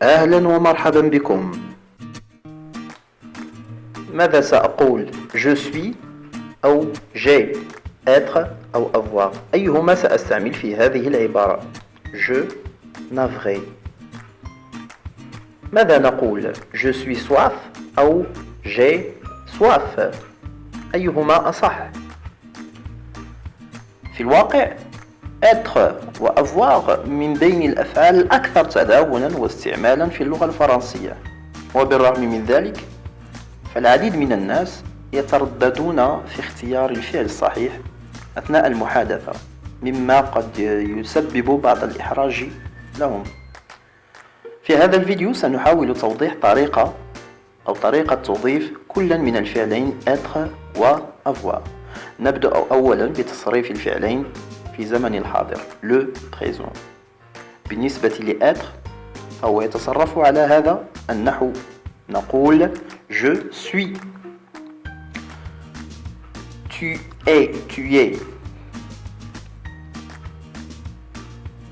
أهلا ومرحبا بكم. ماذا سأقول؟ je suis أو j'ai être أو avoir، أيهما سأستعمل في هذه العبارة؟ je navré. ماذا نقول؟ je suis soif أو j'ai soif، أيهما أصح؟ في الواقع être و avoir من بين الأفعال الأكثر تداولا واستعمالا في اللغة الفرنسية، وبالرغم من ذلك فالعديد من الناس يترددون في اختيار الفعل الصحيح أثناء المحادثة، مما قد يسبب بعض الإحراج لهم. في هذا الفيديو سنحاول توضيح طريقة توظيف كل من الفعلين être و avoir. نبدأ أولا بتصريف الفعلين في زمن الحاضر le présent. بالنسبة لêtre فهو يتصرف على هذا النحو، نقول je suis، tu es،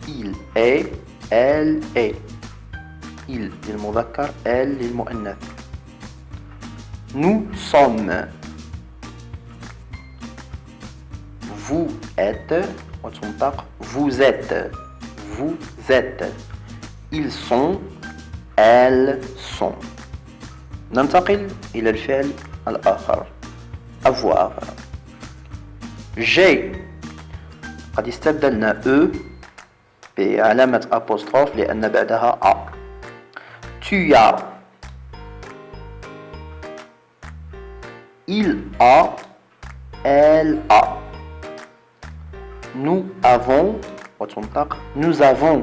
il est، elle est، il للمذكر elle للمؤنث. nous sommes، vous êtes وتنطق vous êtes، ils sont elles sont. ننتقل إلى الفعل الآخر avoir. j'ai قد استبدلنا e بعلامة apostrophe لأن بعدها a. tu as، il a، elle a. nous avons وتنطق nous avons،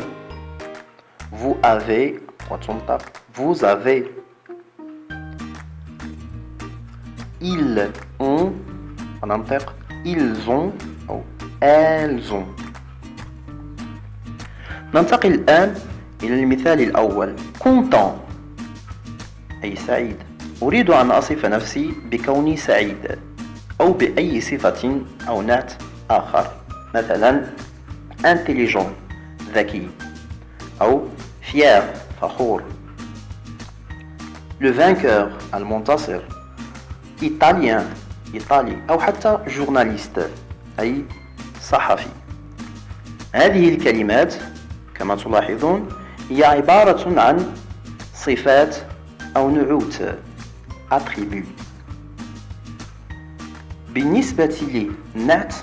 vous avez وتنطق vous avez. ils ont وننطق ils ont أو elles ont. ننتقل الآن إلى المثال الأول content أي سعيد. أريد أن أصف نفسي بكوني سعيد أو بأي صفة أو نعت آخر، مثلا intelligent ذكي أو fier فخور. le vainqueur المنتصر، italien إيطالي، أو حتى journaliste أي صحفي. هذه الكلمات كما تلاحظون هي عبارة عن صفات أو نعوت attribut. بالنسبة للنعت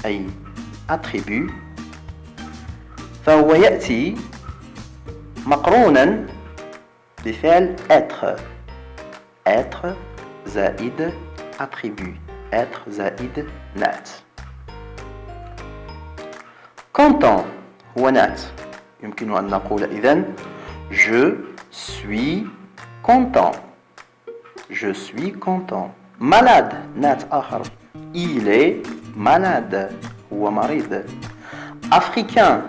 أي attribut فهو يأتي مقرونا بفعل être زائد attribut، être زائد نعت. content هو نعت، يمكن أن نقول إذن je suis content، je suis content. malade نعت آخر، il est malade هو مريض. africain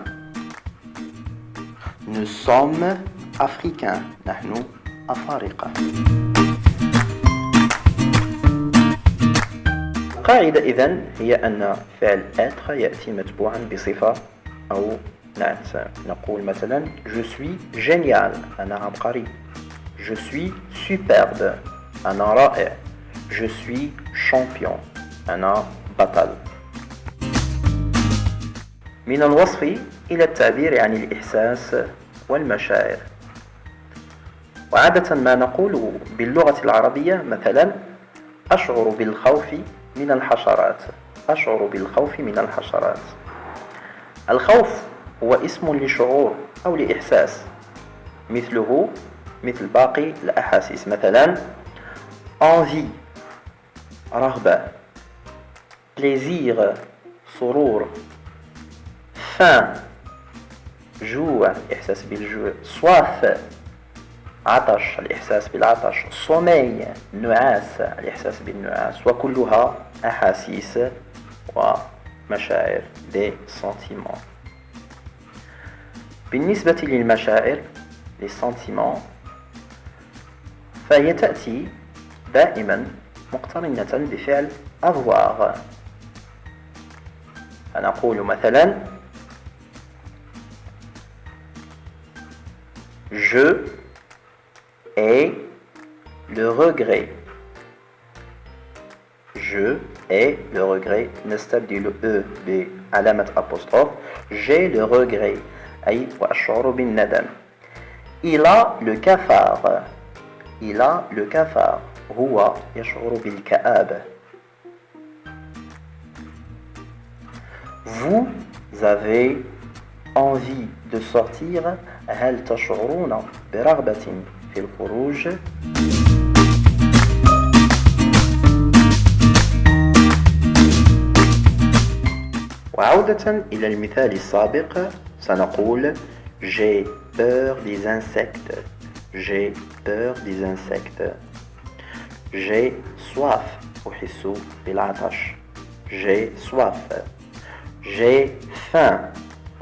nous sommes africains نحن أفارقة. القاعدة إذن هي أن فعل être يأتي متبوعا بصفة أو نعت. نقول مثلا je suis génial أنا عبقري، je suis superbe أنا رائع، je suis champion أنا بطل. من الوصف إلى التعبير عن الإحساس والمشاعر. وعادة ما نقول باللغة العربية مثلا أشعر بالخوف من الحشرات، أشعر بالخوف من الحشرات. الخوف هو اسم لشعور أو لإحساس مثله مثل باقي الأحاسيس، مثلا envie رغبة، plaisir سرور، faim جوع إحساس بالجوع، soif عطش الإحساس بالعطش، sommeil نعاس الإحساس بالنعاس، وكلها أحاسيس ومشاعر des sentiments. بالنسبة للمشاعر les sentiments فهي تأتي دائما مقترنة بفعل avoir. فنقول مثلا Je ai le regret. Je ai le regret. نستبدل E بعلامة apostrophe. J'ai le regret. أي وأشعر بالندم. Il a le cafard. Il a le cafard. هو يشعر بالكآبة. Vous avez envie de sortir. هل تشعرون برغبة في الخروج؟ وعودة إلى المثال السابق سنقول J'ai peur des insectes. J'ai peur des insectes. J'ai soif. أحس بالعطش. J'ai soif. J'ai faim.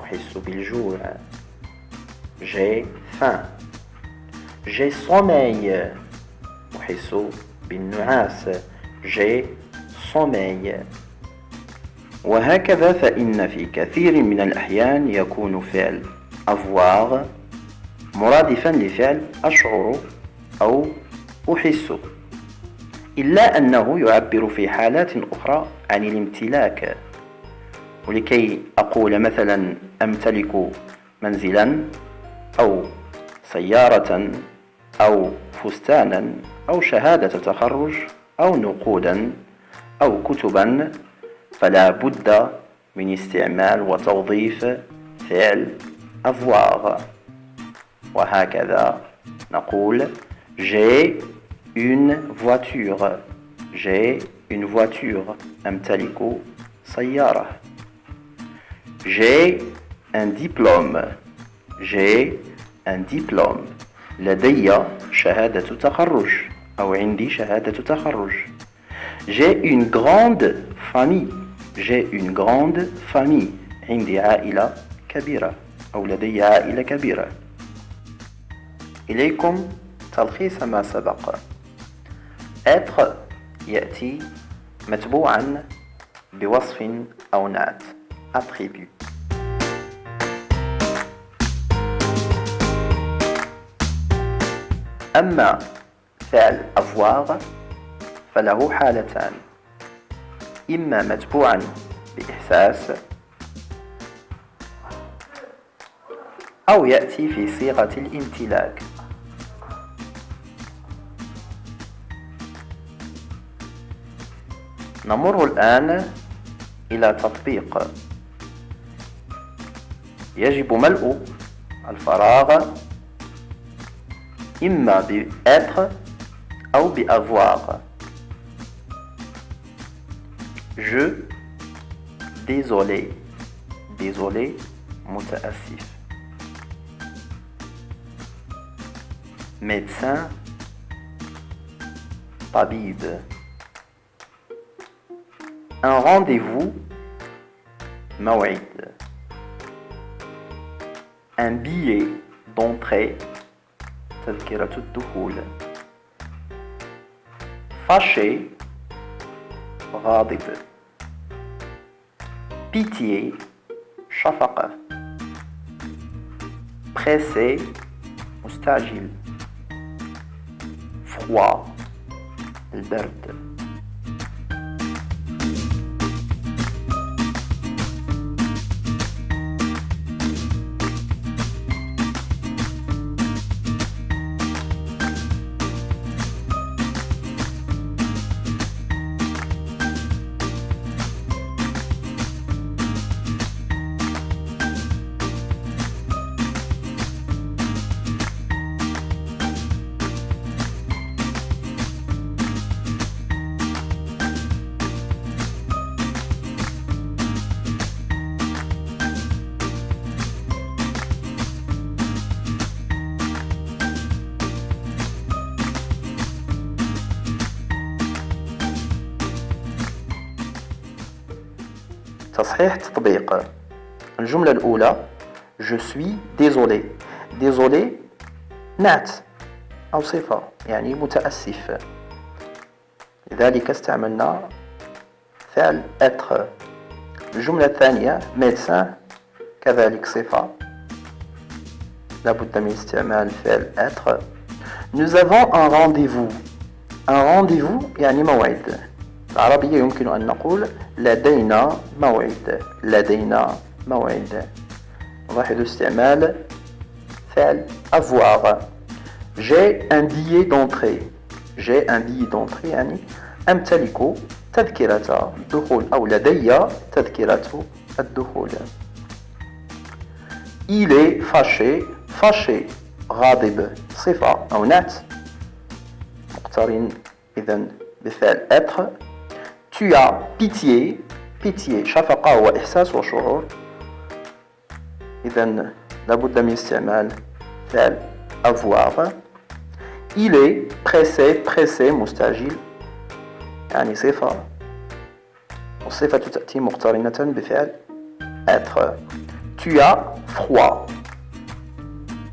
أحس بالجوع. J'ai faim. J'ai sommeil. أحس بالنعاس. J'ai sommeil. وهكذا فإن في كثير من الأحيان يكون فعل avoir مرادفا لفعل أشعر أو أحس، إلا أنه يعبر في حالات أخرى عن الامتلاك. ولكي أقول مثلا أمتلك منزلا أو سيارة أو فستانا أو شهادة تخرج أو نقودا أو كتبا، فلا بد من استعمال وتوظيف فعل avoir. وهكذا نقول J'ai une voiture. J'ai une voiture. أمتلك سيارة. J'ai un diplôme. J'ai un diplôme. لدي شهادة تخرج أو عندي شهادة تخرج. J'ai une grande famille. J'ai une grande famille. عندي عائلة كبيرة أو لدي عائلة كبيرة. إليكم تلخيص ما سبق. être يأتي متبوعا بوصف أو نعت attribut. أما فعل avoir فله حالتان، إما متبوعا بإحساس أو يأتي في صيغة الامتلاك. نمر الآن إلى تطبيق. يجب ملء الفراغ إما بêtre أو بavoir. Je, désolé. Désolé, متأسف. Médecin, طبيب. Un rendez-vous, موعد. Un billet d'entrée, تذكرة الدخول. Fâché, غاضب. Pitié, شفقة. Pressé, مستعجل. Froid, البرد. تصحيح تطبيق. الجملة الأولى Je suis désolé. Désolé نعت أو صفة يعني متأسف، لذلك استعملنا فعل être. الجملة الثانية médecin كذلك صفة لابد من استعمال فعل être. Nous avons un rendez-vous. Un rendez-vous يعني موعد. العربية يمكن أن نقول لدينا موعد. لدينا موعد. نلاحظ استعمال فعل avoir. J'ai un billet d'entrée. J'ai un billet d'entrée يعني أمتلك تذكرة الدخول أو لدي تذكرة الدخول. Il est fâché. fâché غاضب صفة أو نعت مقترن إذن بفعل être. Tu as pitié. pitié شفقة وإحساس وشعور. إذن لابد من استعمال فعل avoir. Il est pressé. pressé مستعجل يعني صفة والصفة تأتي مقترنة بفعل être. Tu as froid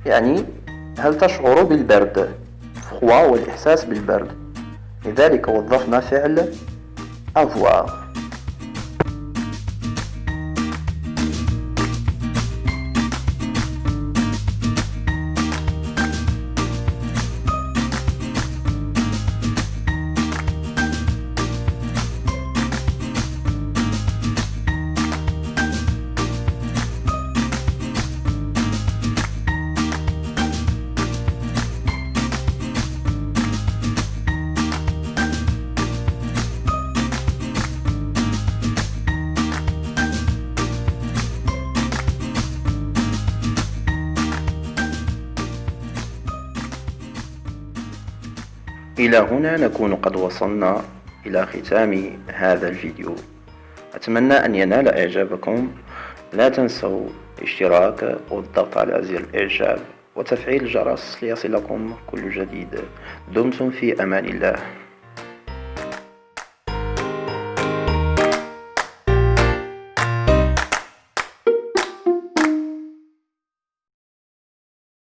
يعني هل تشعر بالبرد. froid والإحساس بالبرد لذلك وظفنا فعل avoir. إلى هنا نكون قد وصلنا إلى ختام هذا الفيديو. أتمنى أن ينال إعجابكم. لا تنسوا الاشتراك والضغط على زر الإعجاب وتفعيل الجرس ليصلكم كل جديد. دمتم في أمان الله.